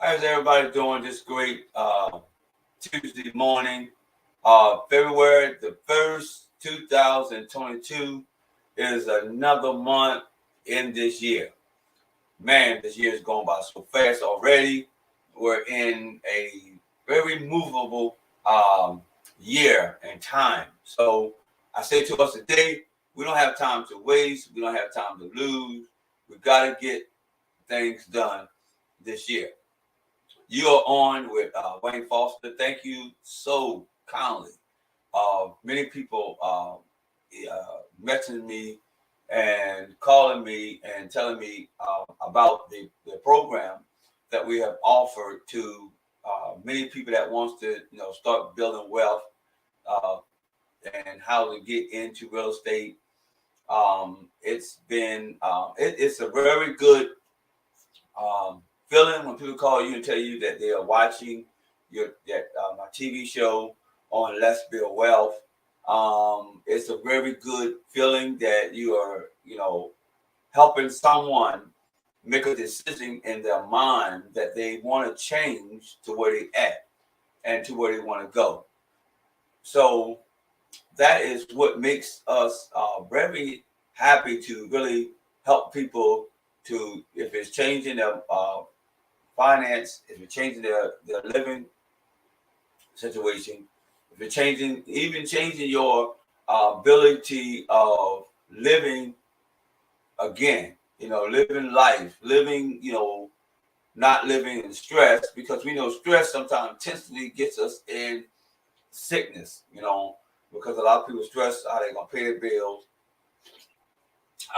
How's everybody doing this great Tuesday morning? February the 1st, 2022 is another month in this year. Man, this year is going by so fast already. We're in a very movable year and time. So I say to us today, we don't have time to waste. We don't have time to lose. We got to get things done this year. You are on with Wayne Foster. Thank you so kindly. Many people messaging me and calling me and telling me about the program that we have offered to many people that wants to start building wealth uh, and how to get into real estate. It's a very good feeling when people call you and tell you that they are watching my TV show on Let's Build Wealth. It's a very good feeling that you are, helping someone make a decision in their mind that they want to change to where they at and to where they want to go. So that is what makes us very happy to really help people to, if it's changing their finance, if it's changing their living situation, if it's even changing your ability of living again, living life, living, not living in stress, because we know stress sometimes intentionally gets us in sickness, because a lot of people stress how they're going to pay their bills.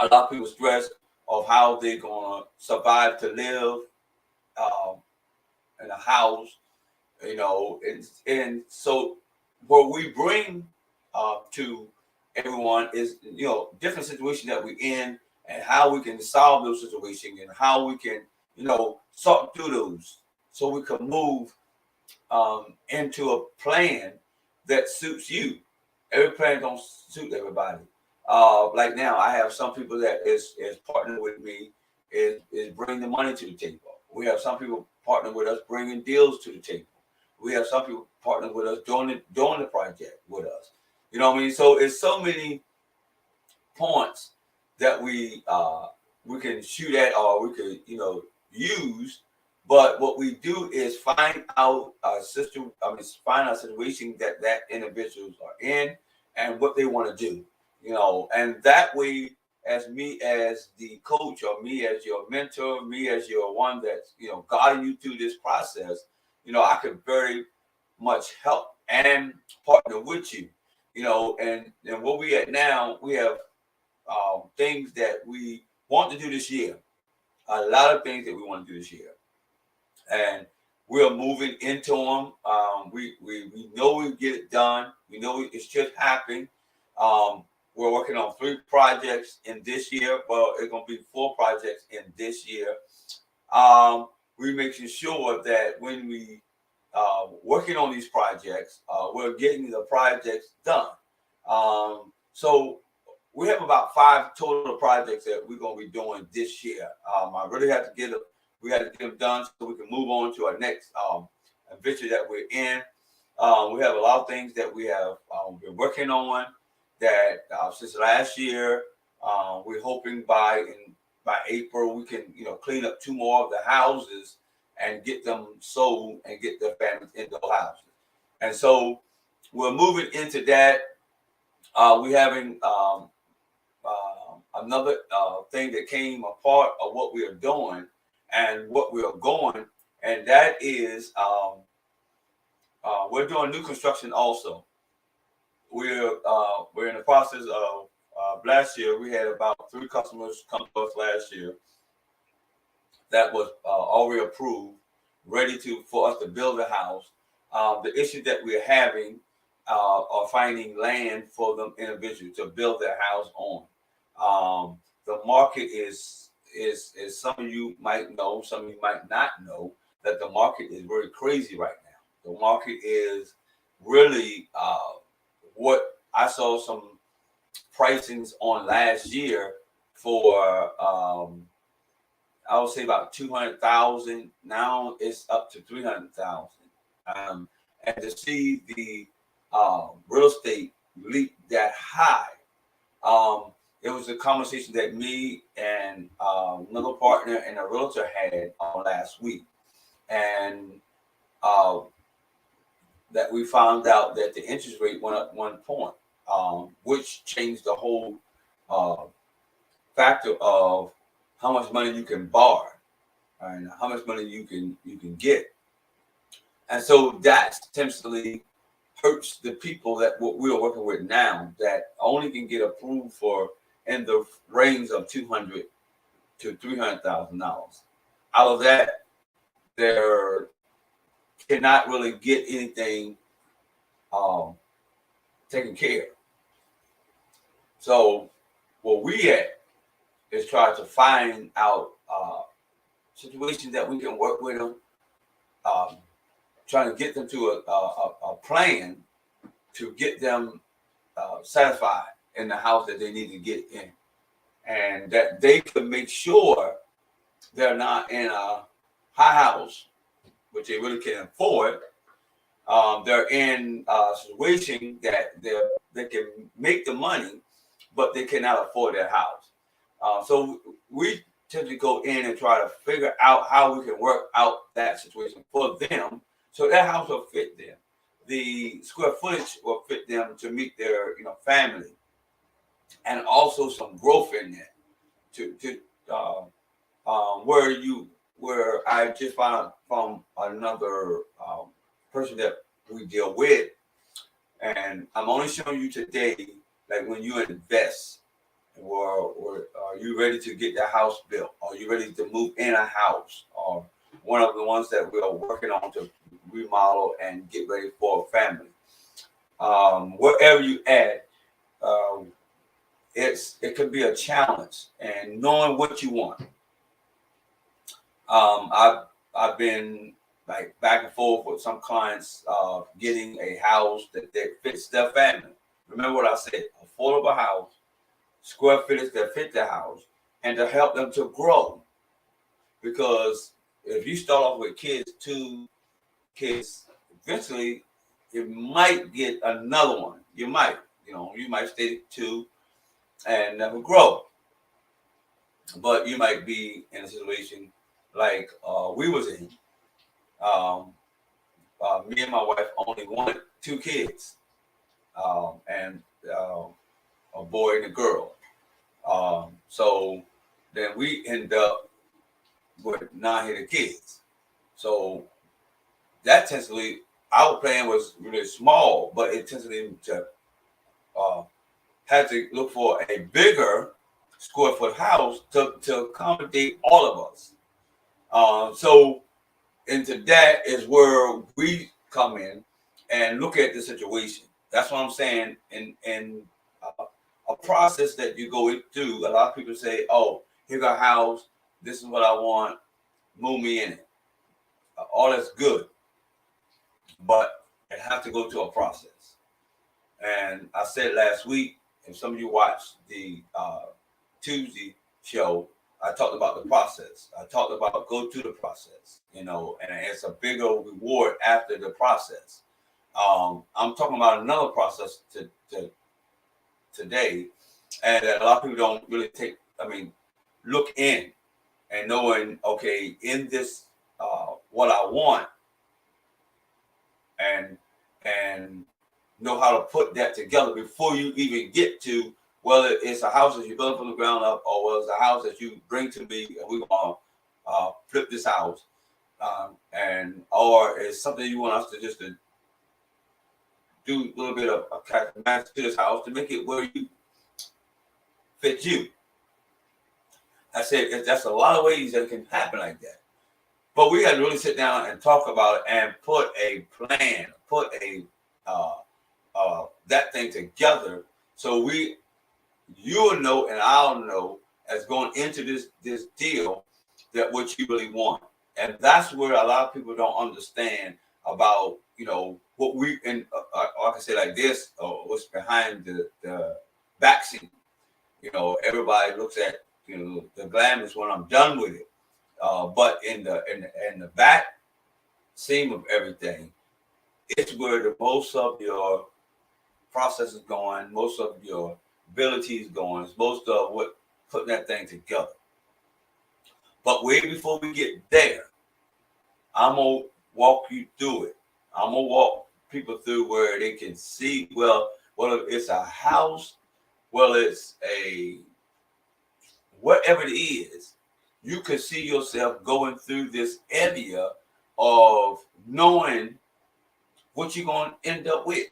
A lot of people stress of how they're going to survive to live um, in a house, and so what we bring to everyone is different situations that we're in and how we can solve those situations and how we can sort through those so we can move into a plan that suits you. Every plan don't suit everybody. Like now, I have some people that is partnering with me, is bringing the money to the table. We have some people partnering with us, bringing deals to the table. We have some people partnering with us doing the project with us. You know what I mean? So it's so many points that we can shoot at or we could use. But what we do is find out find out situation that individuals are in and what they want to do. And that way, as me as the coach or me as your mentor, me as your one that's guiding you through this process, I could very much help and partner with you. And where we at now, we have things that we want to do this year. A lot of things that we want to do this year, and we're moving into them. We know we get it done. We know it's just happening. Um, we're working on 3 projects in this year. Well, it's going to be 4 projects in this year. We're making sure that when we working on these projects, we're getting the projects done. So we have about 5 total projects that we're going to be doing this year. I really have to get them. We got to get them done so we can move on to our next adventure that we're in. We have a lot of things that we have been working on that since last year. We're hoping by April we can clean up 2 more of the houses and get them sold and get their families in those houses. And so we're moving into that. We're having another thing that came a part of what we are doing and what we are going, and that is we're doing new construction also. We're in the process of last year we had about 3 customers come to us last year that was already approved, ready for us to build a house. The issue that we're having are finding land for them individuals to build their house on. The market is some of you might know, some of you might not know that the market is very crazy right now. The market is really what I saw some pricings on last year for I would say about 200,000. Now it's up to 300,000. Um, and to see the real estate leap that high, it was a conversation that me and another partner and a realtor had last week, and uh, that we found out that the interest rate went up 1 point, which changed the whole uh, factor of how much money you can borrow and how much money you can get. And so that essentially hurts the people that what we are working with now that only can get approved for in the range of $200,000 to $300,000. Out of that, there cannot really get anything um, taken care of. So where we at is try to find out situations that we can work with them, um, trying to get them to a plan to get them satisfied in the house that they need to get in, and that they can make sure they're not in a high house, which they really can't afford. They're in a situation that they can make the money, but they cannot afford their house. So we tend to go in and try to figure out how we can work out that situation for them, so that house will fit them. The square footage will fit them to meet their family, and also some growth in there to uh, where I just found out from another person that we deal with, and I'm only showing you today, like when you invest, or are you ready to get the house built? Are you ready to move in a house? Or one of the ones that we are working on to remodel and get ready for a family. Wherever you at, um, it could be a challenge, and knowing what you want. I've been like back and forth with some clients getting a house that fits their family. Remember what I said: affordable house, square footage that fit the house, and to help them to grow. Because if you start off with kids, 2 kids, eventually you might get another one. You might stay at 2 and never grow. But you might be in a situation like we was in. Um, Me and my wife only wanted 2 kids, and uh, a boy and a girl. So then we end up with 9 kids. So that tentatively, our plan was really small, but it tentatively to uh, had to look for a bigger square foot house to accommodate all of us. So into that is where we come in and look at the situation. That's what I'm saying. In uh, a process that you go through, a lot of people say, "Oh, here's a house. This is what I want. Move me in it." All that's good, but it has to go through a process. And I said last week, if some of you watched the Tuesday show, I talked about the process. I talked about go through the process, and it's a bigger reward after the process. I'm talking about another process today, and that a lot of people don't really look in and knowing, okay, in this, what I want, and and know how to put that together before you even get to whether it's a house that you build from the ground up, or whether it's a house that you bring to me and we want to flip this house, and or it's something you want us to just to do a little bit of cosmetics to this house to make it where you fit you. I said that's a lot of ways that can happen like that. But we got to really sit down and talk about it and put a plan, put a that thing together, so you will know and I'll know as going into this deal that what you really want. And that's where a lot of people don't understand about what we and I can say like this, or what's behind the vaccine. Everybody looks at the glamorous when I'm done with it. But in the back seam of everything, it's where the most of your process is going, most of your ability is going, most of what putting that thing together. But way before we get there, I'm gonna walk you through it. I'm gonna walk people through where they can see, well, whether it's a house, well, it's a whatever it is, you can see yourself going through this area of knowing what you're going to end up with.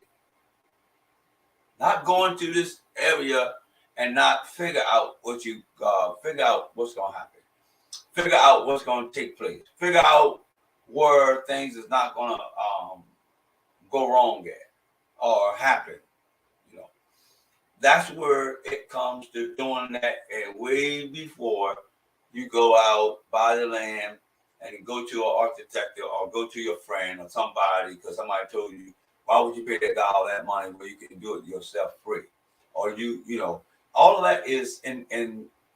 Not going through this area and not figure out what you figure out what's going to happen. Figure out what's going to take place. Figure out where things is not going to go wrong at or happen. You know, that's where it comes to doing that, and way before you go out, buy the land, and go to an architect or go to your friend or somebody because somebody told you, why would you pay that guy all that money where you can do it yourself free? Or you know, all of that is, and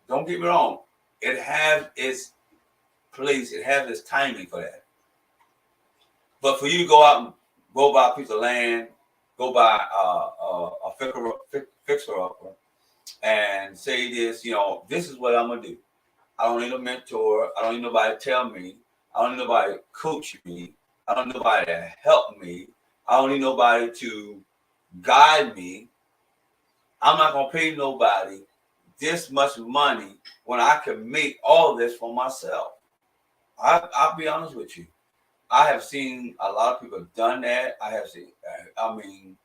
don't get me wrong, it has its place, it has its timing for that. But for you to go out and go buy a piece of land, go buy a fixer-upper, and say this, you know, this is what I'm gonna do. I don't need a mentor. I don't need nobody to tell me. I don't need nobody to coach me. I don't need nobody to help me. I don't need nobody to guide me. I'm not gonna pay nobody this much money when I can make all this for myself. I'll be honest with you. I have seen a lot of people have done that. I have seen, I mean,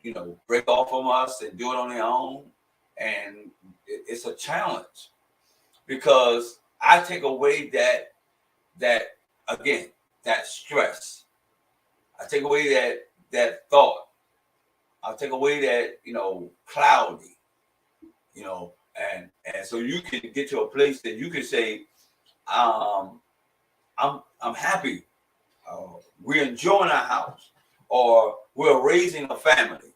you know, break off from us and do it on their own. And it's a challenge because I take away that again, that stress. I take away that thought. I take away that, you know, cloudy, you know, and so you can get to a place that you can say, I'm happy. We're enjoying our house, or we're raising a family,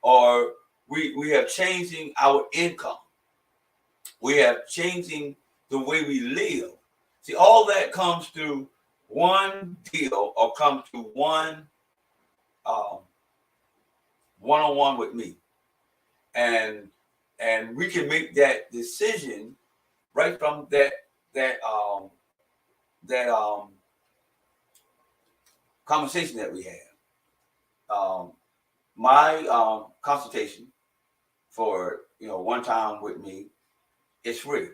or we are changing our income. We are changing the way we live. See, all that comes through one deal or comes through one one-on-one with me. And we can make that decision right from that conversation that we have. My consultation for, you know, one time with me is free.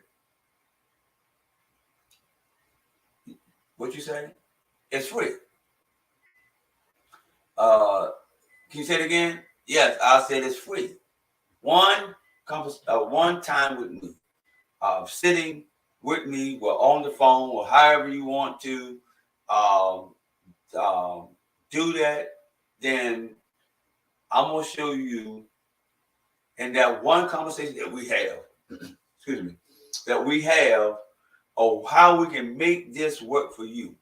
What you say? It's free. Can you say it again? Yes, I said it's free. One time with me, sitting with me, we're on the phone, or however you want to do that. Then I'm gonna show you in that one conversation that we have, excuse me, that we have of how we can make this work for you.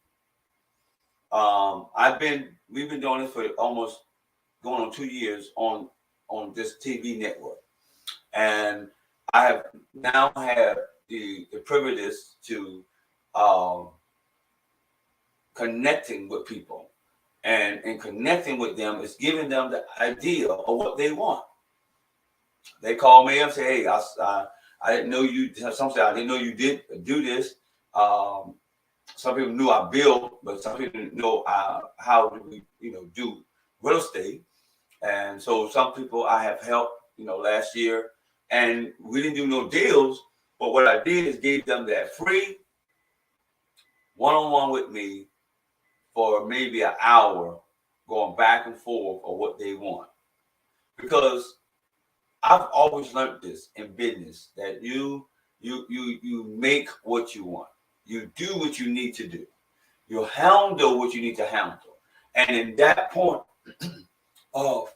We've been doing this for almost going on 2 years on this TV network, and I have now have the privilege to connecting with people, and connecting with them is giving them the idea of what they want. They call me and say, "Hey, I didn't know you." Some say, "I didn't know you did do this." Some people knew I built, but some people didn't know how do we, you know, do real estate. And so some people I have helped, you know, last year, and we didn't do no deals. But what I did is gave them that free one-on-one with me for maybe an hour, going back and forth of what they want. Because I've always learned this in business, that you make what you want. You do what you need to do. You handle what you need to handle. And in that point of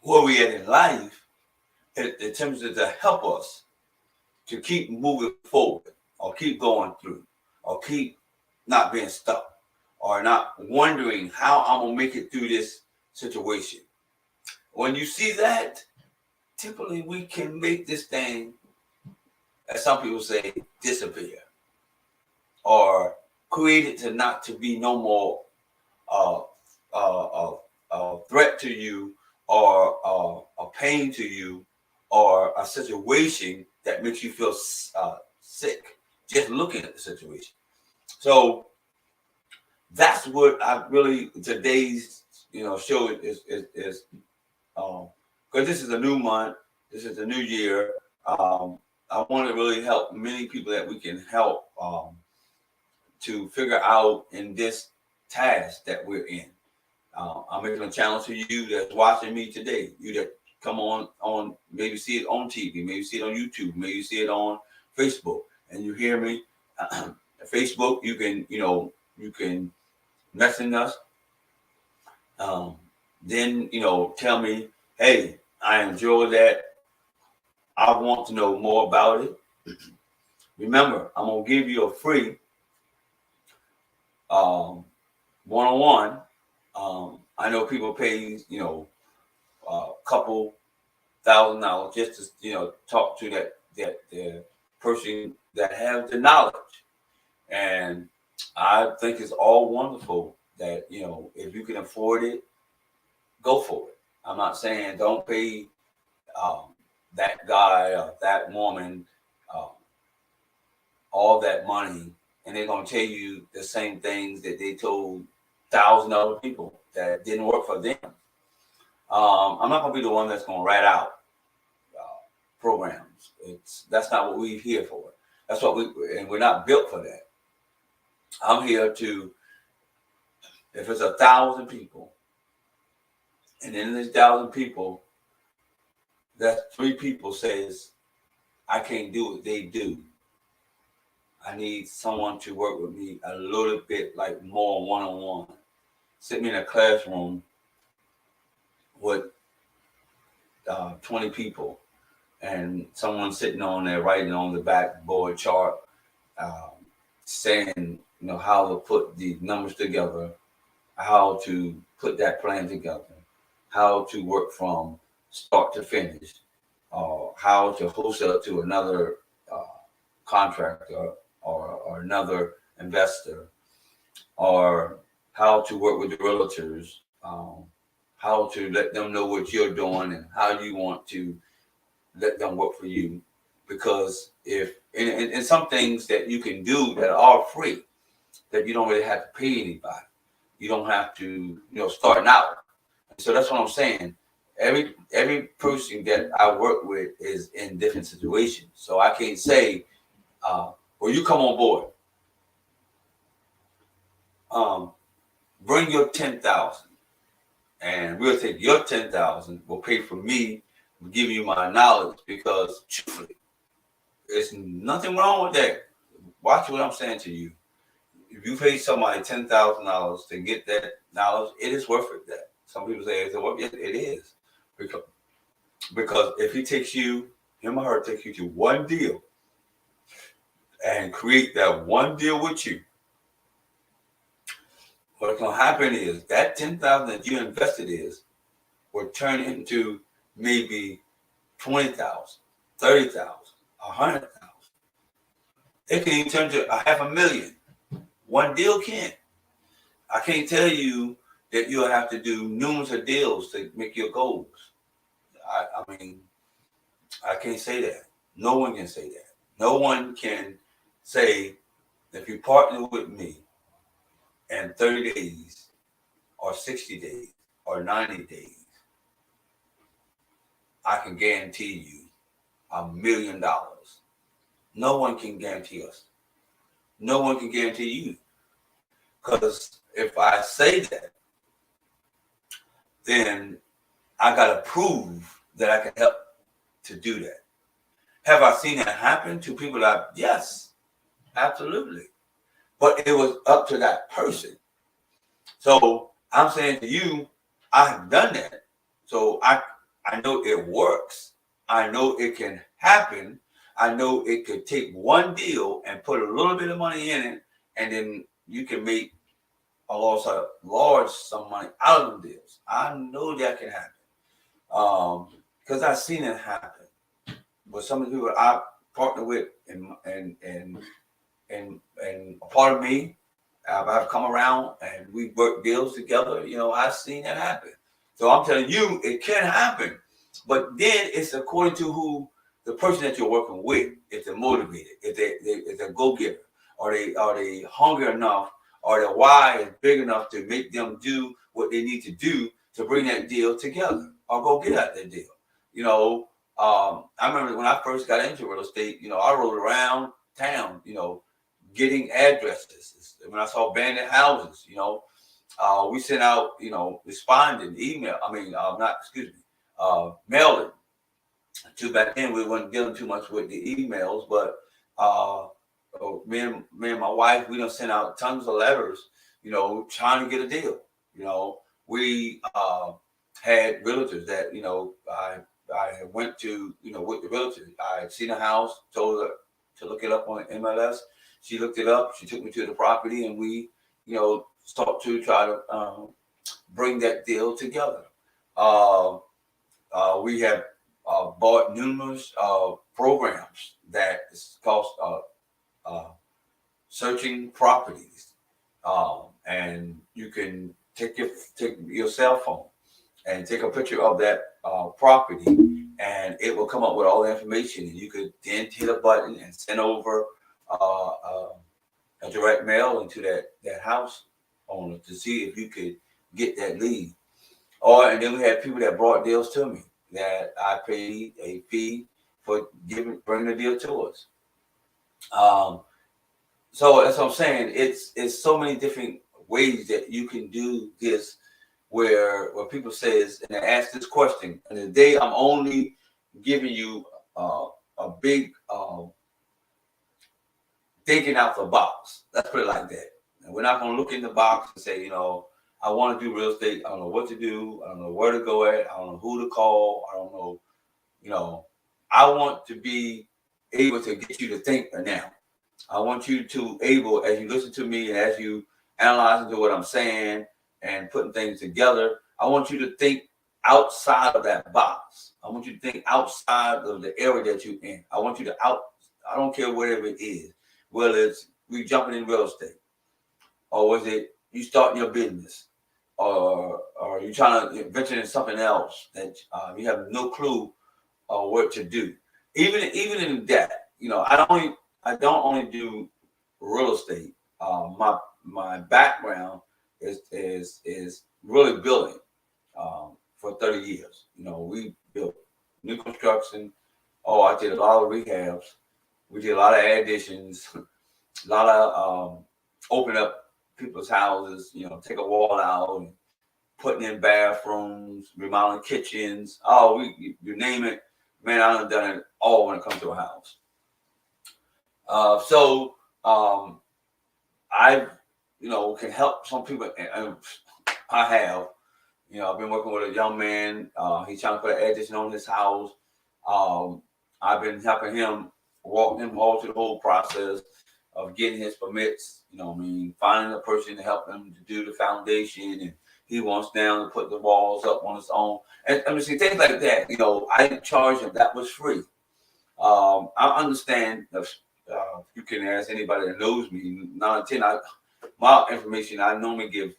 where we at in life, it attempts to help us to keep moving forward, or keep going through, or keep not being stuck, or not wondering how I'm gonna make it through this situation. When you see that, typically we can make this thing, as some people say, disappear or created to not to be no more uh, threat to you or a pain to you or a situation that makes you feel sick just looking at the situation. So that's what I really today's show is because this is a new month, this is a new year. I want to really help many people that we can help to figure out in this task that we're in. I'm making a challenge to you that's watching me today. You that come on maybe see it on TV, maybe see it on YouTube, maybe see it on Facebook, and you hear me. Facebook, you can message us. Then tell me, hey, I enjoy that. I want to know more about it. Remember, I'm gonna give you a free one-on-one. I know people pay a couple $1,000 just to talk to that the person that has the knowledge, and I think it's all wonderful that if you can afford it, go for it. I'm not saying don't pay um, that guy or that woman uh, all that money, and they're gonna tell you the same things that they told thousand other people that didn't work for them. I'm not gonna be the one that's gonna rat out programs. That's not what we're here for. That's what and we're not built for that. I'm here to, if it's 1,000 people, and in this 1,000 people, that 3 people says, I can't do what they do. I need someone to work with me a little bit like more one-on-one. Sit me in a classroom with 20 people and someone sitting on there writing on the backboard chart, um, saying, how to put the numbers together, how to put that plan together, how to work from start to finish, how to wholesale to another contractor or another investor, or how to work with the realtors, how to let them know what you're doing and how you want to let them work for you. Because if and some things that you can do that are free, that you don't really have to pay anybody. You don't have to, starting out. So that's what I'm saying. Every person that I work with is in different situations. So I can't say, well, you come on board. Bring your 10,000, and we'll take your 10,000. We'll pay for me, we'll give you my knowledge, because truthfully, there's nothing wrong with that. Watch what I'm saying to you. If you pay somebody $10,000 to get that knowledge, it is worth it. That some people say it's worth it. It is, because if he takes you, him or her takes you to one deal and create that one deal with you, what's going to happen is that 10,000 that you invested will turn into maybe 20,000, 30,000, 100,000. It can even turn to $500,000. One deal can't. I can't tell you that you'll have to do numerous of deals to make your goals. I mean, I can't say that. No one can say that. No one can say, if you partner with me in 30 days or 60 days or 90 days, I can guarantee you $1 million. No one can guarantee us. No one can guarantee you. Because if I say that, then I got to prove that I can help to do that. Have I seen that happen to people yes, absolutely. But it was up to that person. So I'm saying to you, I have done that. So I know it works. I know it can happen. I know it could take one deal and put a little bit of money in it, and then you can make a large sum of money out of the deals. I know that can happen. Because I've seen it happen. But some of the people I partner with and a part of me. I've come around and we work deals together. I've seen that happen. So I'm telling you, it can happen. But then it's according to who the person that you're working with. If they're motivated, if they're go-getter, are they hungry enough, or their why is big enough to make them do what they need to do to bring that deal together or go get out that deal. I remember when I first got into real estate, I rode around town, getting addresses. When I saw abandoned houses, we sent out, responding email. Not, excuse me, mailing. Back then we weren't dealing too much with the emails, but me and my wife, we done sent out tons of letters, trying to get a deal. We had realtors that, I went to, with the realtor. I had seen a house, told her to look it up on MLS. She looked it up. She took me to the property, and we, start to try to bring that deal together. We have bought numerous programs that is cost searching properties, and you can take your cell phone and take a picture of that property, and it will come up with all the information. And you could then hit a button and send over a direct mail into that house owner to see if you could get that lead. And then we had people that brought deals to me that I paid a fee for bringing the deal to us. So that's what I'm saying. It's so many different ways that you can do this, where people says, and they ask this question, and today I'm only giving you a big thinking out the box. Let's put it like that. And we're not going to look in the box and say, I want to do real estate. I don't know what to do. I don't know where to go at. I don't know who to call. I don't know. I want to be able to get you to think now. I want you to able, as you listen to me and as you analyze into what I'm saying and putting things together, I want you to think outside of that box. I want you to think outside of the area that you're in. I want you to I don't care whatever it is, whether it's we jumping in real estate, or was it you starting your business, or you trying to venture into something else that you have no clue what to do. Even in that, I don't only do real estate. My background is really building for 30 years. We built new construction. I did a lot of rehabs. We did a lot of additions, a lot of open up people's houses, take a wall out and putting in bathrooms, remodeling kitchens. You name it. Man, I've done it all when it comes to a house. So I, can help some people. And I have, I've been working with a young man. He's trying to put an addition on his house. I've been helping him, walking him all through the whole process of getting his permits. Finding a person to help him to do the foundation, and he wants now to put the walls up on his own. And things like that. I didn't charge him. That was free. I understand. You can ask anybody that knows me. 9 or 10. My information I normally give.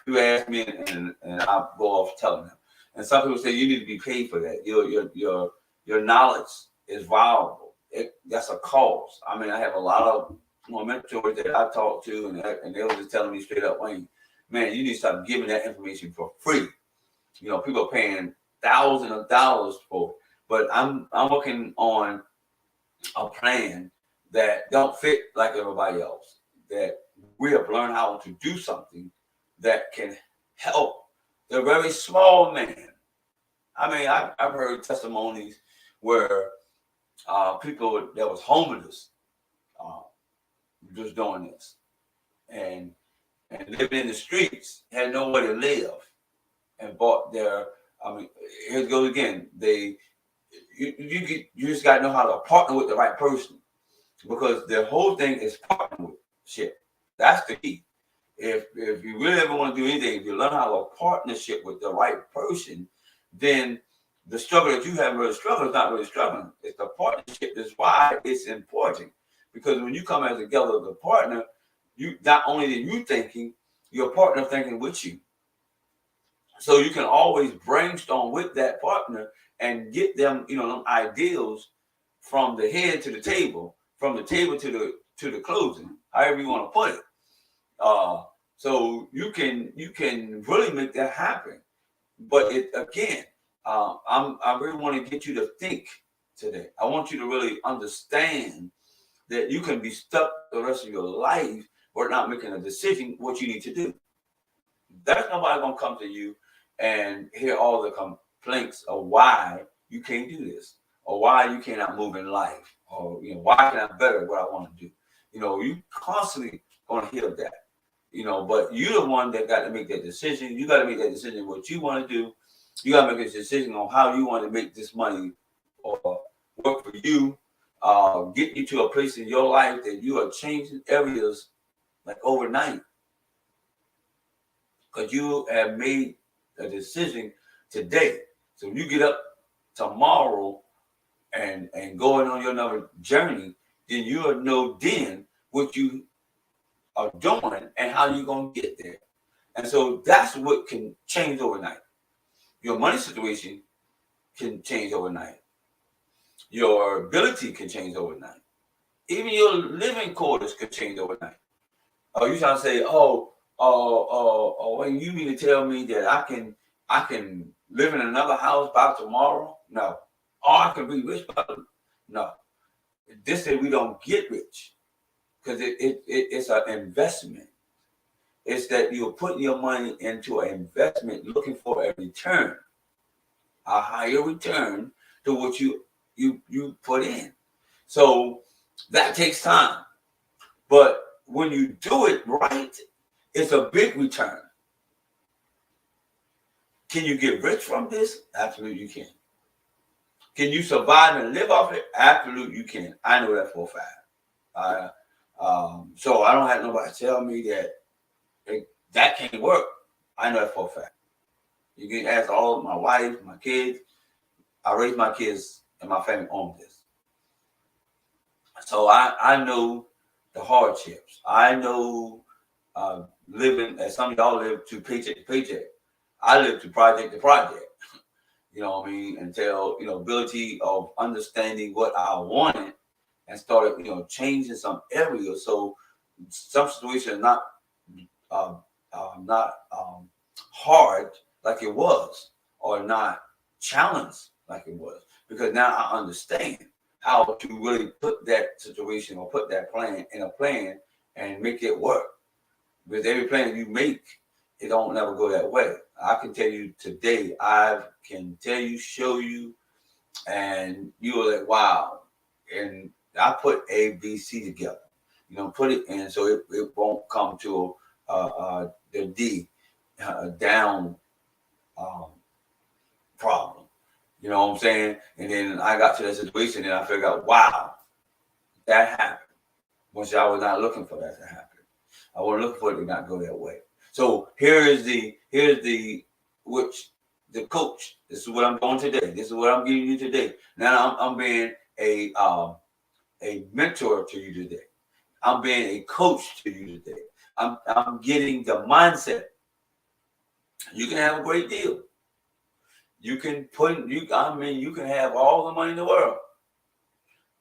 You ask me, and I go off telling them. And some people say you need to be paid for that. Your knowledge is valuable. That's a cause. I have a lot of mentors that I talk to, and they were just telling me straight up, Wayne, man, you need to start giving that information for free. People are paying thousands of dollars for it. But I'm working on a plan that don't fit like everybody else. That we have learned how to do something that can help the very small man. I've heard testimonies where people that was homeless just doing this and living in the streets, had nowhere to live, and bought their. Here it goes again. You just got to know how to partner with the right person, because the whole thing is partnership. That's the key. If you really ever want to do anything, if you learn how to partnership with the right person, then the struggle that you have really struggle is not really struggling. It's the partnership. That's why it's important. Because when you come as together as a partner, you not only are you thinking, your partner thinking with you. So you can always brainstorm with that partner and get them, them ideals from the head to the table, from the table to the closing, however you want to put it. So you can really make that happen. But it again, I really want to get you to think today. I want you to really understand that you can be stuck the rest of your life or not making a decision what you need to do. There's nobody gonna come to you and hear all the complaints of why you can't do this or why you cannot move in life or why can I better what I want to do. You constantly gonna hear that. But you're the one that got to make that decision. You got to make that decision what you want to do. You got to make a decision on how you want to make this money or work for you, get you to a place in your life that you are changing areas like overnight because you have made a decision today. So you get up tomorrow and going on your another journey, then you'll know then what you are doing and how you're going to get there. And so that's what can change overnight. Your money situation can change overnight. Your ability can change overnight. Even your living quarters can change overnight. You trying to say, you mean to tell me that I can live in another house by tomorrow? No. Or I can be rich by no. This is we don't get rich because it's an investment. It's that you're putting your money into an investment looking for a return, a higher return to what you put in. So that takes time. But when you do it right, it's a big return. Can you get rich from this? Absolutely you can. Can you survive and live off it? Absolutely you can. I know that for a fact. So I don't have nobody tell me that that can't work. I know that for a fact. You can ask all of my wife, my kids. I raised my kids and my family on this. So I know the hardships. I know living, as some of y'all live to paycheck to paycheck. I live to project to project. You know what I mean? Until, ability of understanding what I wanted and started, changing some areas. So some situations are not hard like it was, or not challenged like it was, because now I understand how to really put that situation or put that plan in a plan and make it work. Because every plan you make, it don't never go that way. I can tell you today, I can tell you, show you, and you're like, wow. And I put A, B, C together. Put it in so it won't come to the D down problem. You know what I'm saying? And then I got to that situation and I figured out, wow, that happened. Which I was not looking for that to happen. I wasn't looking for it to not go that way. So here's the coach. This is what I'm doing today. This is what I'm giving you today. Now I'm being a mentor to you today. I'm being a coach to you today. I'm getting the mindset. You can have a great deal. You can you can have all the money in the world.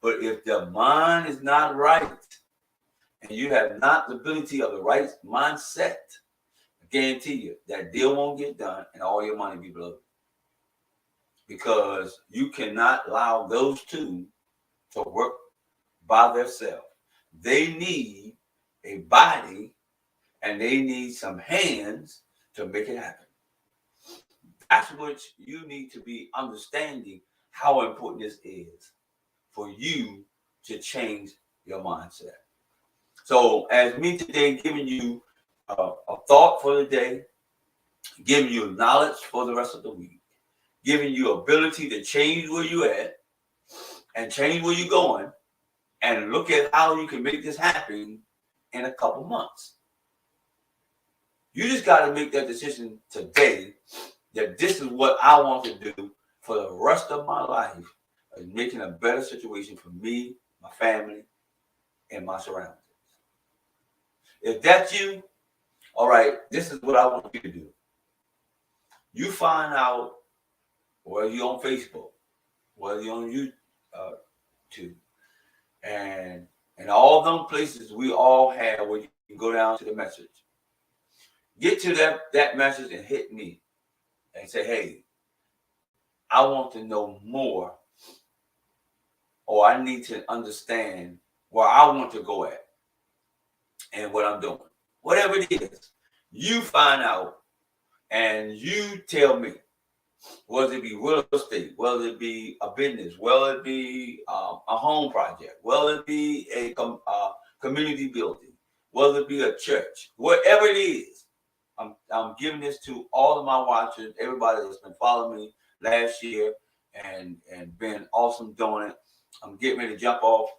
But if the mind is not right and you have not the ability of the right mindset, I guarantee you that deal won't get done and all your money be blown. Because you cannot allow those two to work by themselves. They need a body and they need some hands to make it happen. That's what you need to be understanding how important this is for you to change your mindset. So as me today giving you a thought for the day, giving you knowledge for the rest of the week, giving you ability to change where you at and change where you're going, and look at how you can make this happen in a couple months. You just got to make that decision today that this is what I want to do for the rest of my life is making a better situation for me, my family, and my surroundings. If that's you, all right, this is what I want you to do. You find out whether you're on Facebook, whether you're on YouTube, and all them places we all have where you can go down to the message. Get to that message and hit me and say, hey, I want to know more, or I need to understand where I want to go at and what I'm doing. Whatever it is, you find out and you tell me, whether it be real estate, whether it be a business, whether it be a home project, whether it be a community building, whether it be a church, whatever it is. I'm giving this to all of my watchers, everybody that's been following me last year and been awesome doing it. I'm getting ready to jump off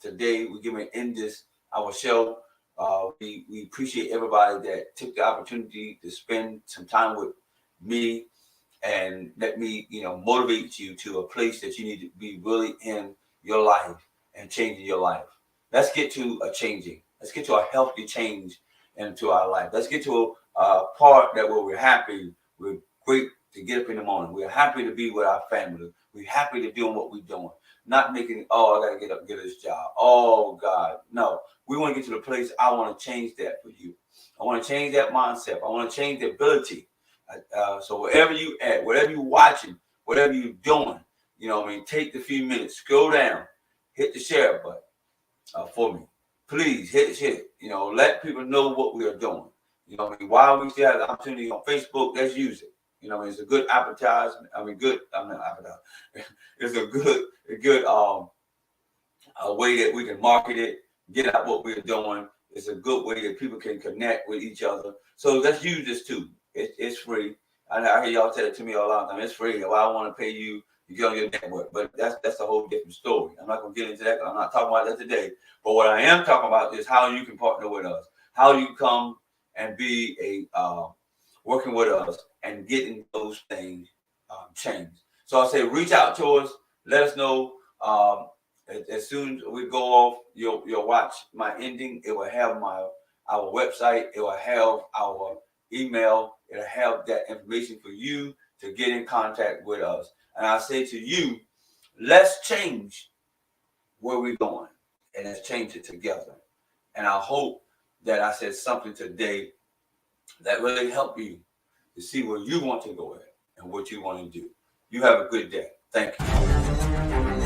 today. We're getting ready to end our show. We appreciate everybody that took the opportunity to spend some time with me and let me, motivate you to a place that you need to be really in your life and changing your life. Let's get to a changing. Let's get to a healthy change into our life. Let's get to a part that where we're happy. We're great to get up in the morning. We're happy to be with our family. We're happy to doing what we're doing. Not making, I got to get up and get this job. Oh, God. No. We want to get to the place I want to change that for you. I want to change that mindset. I want to change the ability. So wherever you at, whatever you're watching, whatever you're doing, take the few minutes, scroll down, hit the share button for me. Please hit it. Let people know what we are doing. While we still have the opportunity on Facebook, let's use it. It's a good advertisement. I'm not advertising. It's a good a way that we can market it, get out what we're doing. It's a good way that people can connect with each other. So let's use this too. It's free. I hear y'all tell it to me all the time. It's free. Well, I want to pay you to get on your network, but that's a whole different story. I'm not going to get into that. I'm not talking about that today. But what I am talking about is how you can partner with us, how you come and be working with us and getting those things changed. So I say, reach out to us. Let us know. As soon as we go off, you'll watch my ending. It will have our website. It will have our email. It'll have that information for you to get in contact with us. And I say to you, let's change where we're going, and let's change it together. And I hope that I said something today that really helped you to see where you want to go at and what you want to do. You have a good day. Thank you.